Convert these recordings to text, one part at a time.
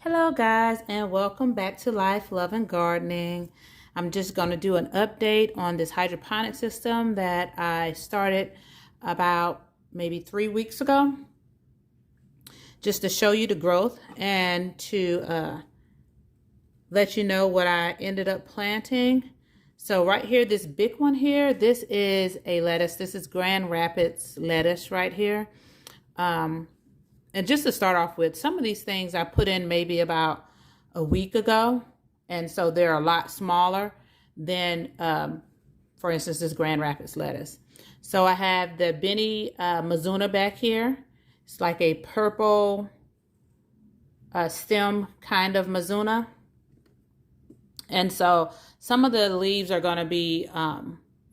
Hello guys, and welcome back to Life, Love, and Gardening. I'm just going to do an update on this hydroponic system that I started about maybe 3 weeks ago, just to show you the growth and to let you know what I ended up planting. So right here, this big one here, this is a lettuce. This is Grand Rapids lettuce right here. And just to start off with, some of these things I put in maybe about a week ago. And so they're a lot smaller than, for instance, this Grand Rapids lettuce. So I have the Benny Mizuna back here. It's like a purple stem kind of Mizuna. And so some of the leaves are going to be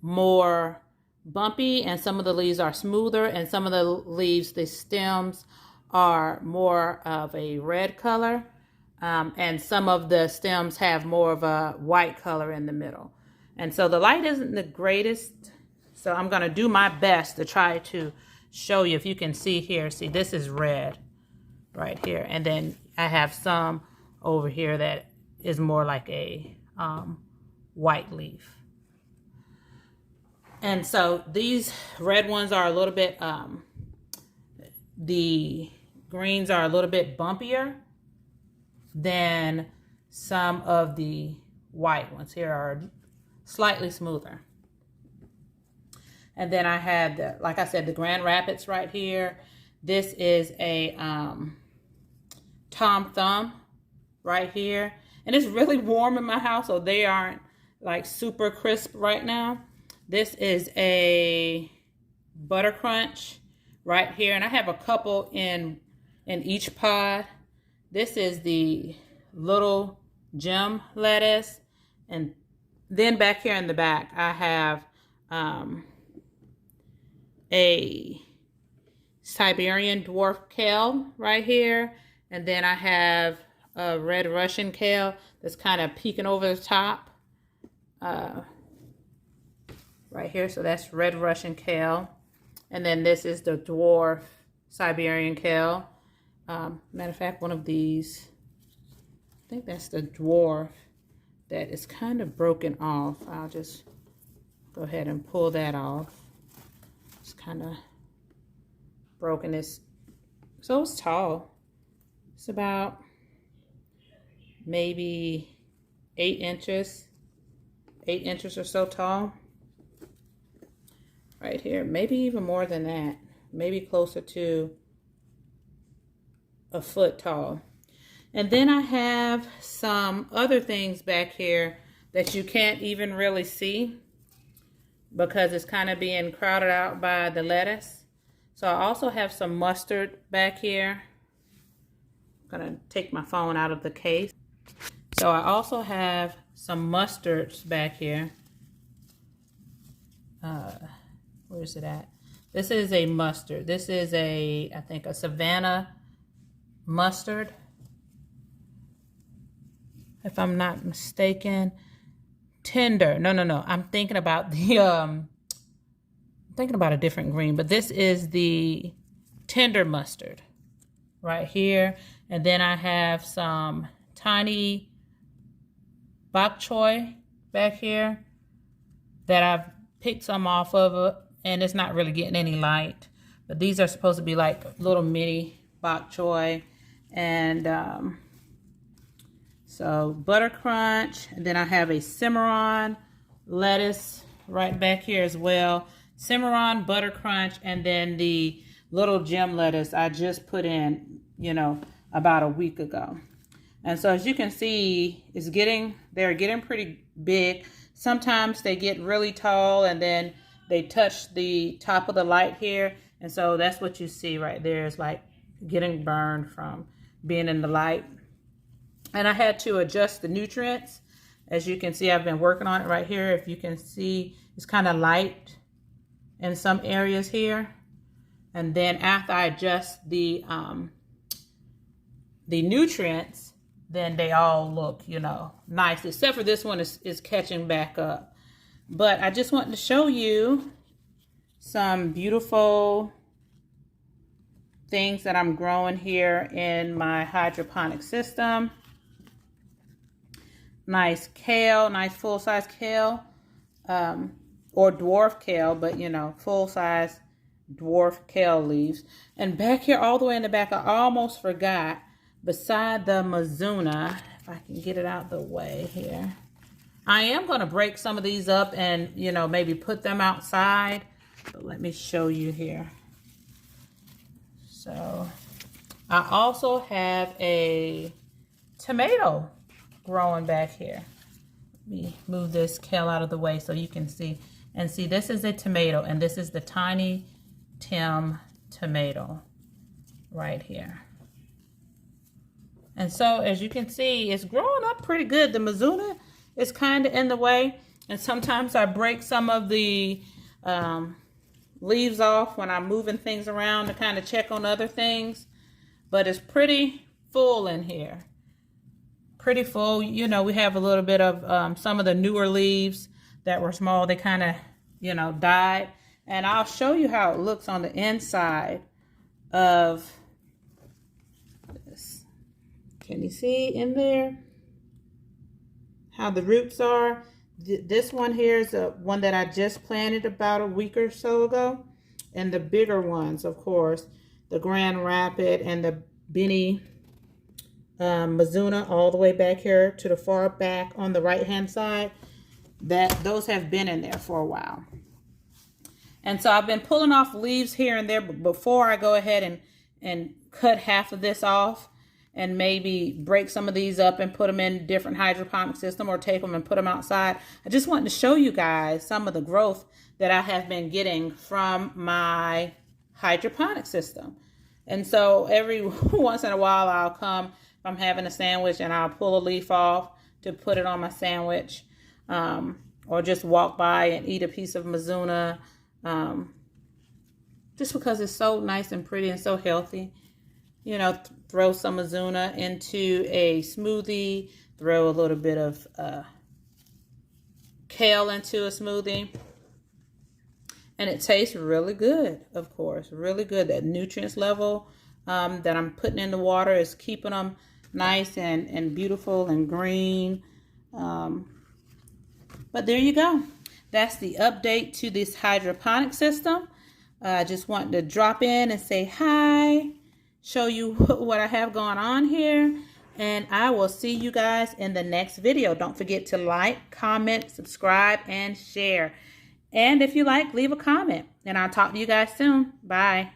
more bumpy, and some of the leaves are smoother, and some of the leaves, the stems, are more of a red color, and some of the stems have more of a white color in the middle. And so the light isn't the greatest, so I'm going to do my best to try to show you. If you can see here, see, this is red right here, and then I have some over here that is more like a white leaf. And so these red ones are a little bit, the greens are a little bit bumpier than some of the white ones. Here are slightly smoother. And then I had, like I said, the Grand Rapids right here. This is a Tom Thumb right here. And it's really warm in my house, so they aren't like super crisp right now. This is a Butter Crunch right here, and I have a couple in each pod. This is the little gem lettuce, and then back here in the back I have a Siberian dwarf kale right here, and then I have a red Russian kale that's kind of peeking over the top right here. So that's red Russian kale. And then this is the dwarf Siberian kale. Matter of fact, one of these, I think that's the dwarf that is kind of broken off. I'll just go ahead and pull that off. It's kind of broken. So it's tall. It's about maybe 8 inches or so tall. Right here, maybe even more than that, maybe closer to a foot tall. And then I have some other things back here that you can't even really see because it's kind of being crowded out by the lettuce. So I also have some mustard back here. I'm gonna take my phone out of the case. So I also have some mustards back here. Where is it at? This is a mustard. This is I think a Savannah mustard, if I'm not mistaken. Tender. No. I'm thinking about the thinking about a different green, but this is the tender mustard right here. And then I have some tiny bok choy back here that I've picked some off of it, and it's not really getting any light, but these are supposed to be like little mini bok choy. And so Butter Crunch, and then I have a Cimarron lettuce right back here as well. Cimarron, Butter Crunch, and then the little gem lettuce I just put in, about a week ago. And so as you can see, they're getting pretty big. Sometimes they get really tall and then they touch the top of the light here. And so that's what you see right there, is like getting burned from being in the light. And I had to adjust the nutrients. As you can see, I've been working on it right here. If you can see, it's kind of light in some areas here. And then after I adjust the nutrients, then they all look, nice, except for this one is catching back up. But I just wanted to show you some beautiful things that I'm growing here in my hydroponic system. Nice kale, nice full-size kale, or dwarf kale, but you know, full-size dwarf kale leaves. And back here, all the way in the back, I almost forgot, beside the Mizuna, if I can get it out the way here, I am going to break some of these up and, you know, maybe put them outside. But let me show you here. So I also have a tomato growing back here. Let me move this kale out of the way so you can see. And see, this is a tomato, and this is the Tiny Tim tomato right here. And so as you can see, it's growing up pretty good. The Mizuna is kind of in the way, and sometimes I break some of the leaves off when I'm moving things around to kind of check on other things. But it's pretty full in here. Pretty full. You know, we have a little bit of some of the newer leaves that were small. They kind of, you know, died. And I'll show you how it looks on the inside of this. Can you see in there how the roots are? This one here is one that I just planted about a week or so ago. And the bigger ones, of course, the Grand Rapid and the Benny Mizuna, all the way back here to the far back on the right hand side, those have been in there for a while. And so I've been pulling off leaves here and there, but before I go ahead and cut half of this off and maybe break some of these up and put them in a different hydroponic system or take them and put them outside, I just wanted to show you guys some of the growth that I have been getting from my hydroponic system. And so every once in a while I'll come, if I'm having a sandwich, and I'll pull a leaf off to put it on my sandwich, or just walk by and eat a piece of Mizuna, just because it's so nice and pretty and so healthy. You know, throw some Mizuna into a smoothie, throw a little bit of kale into a smoothie. And it tastes really good, of course, really good. That nutrients level that I'm putting in the water is keeping them nice and beautiful and green. But there you go. That's the update to this hydroponic system. I just wanted to drop in and say hi, show you what I have going on here. And I will see you guys in the next video. Don't forget to like, comment, subscribe, and share. And if you like, leave a comment. And I'll talk to you guys soon. Bye.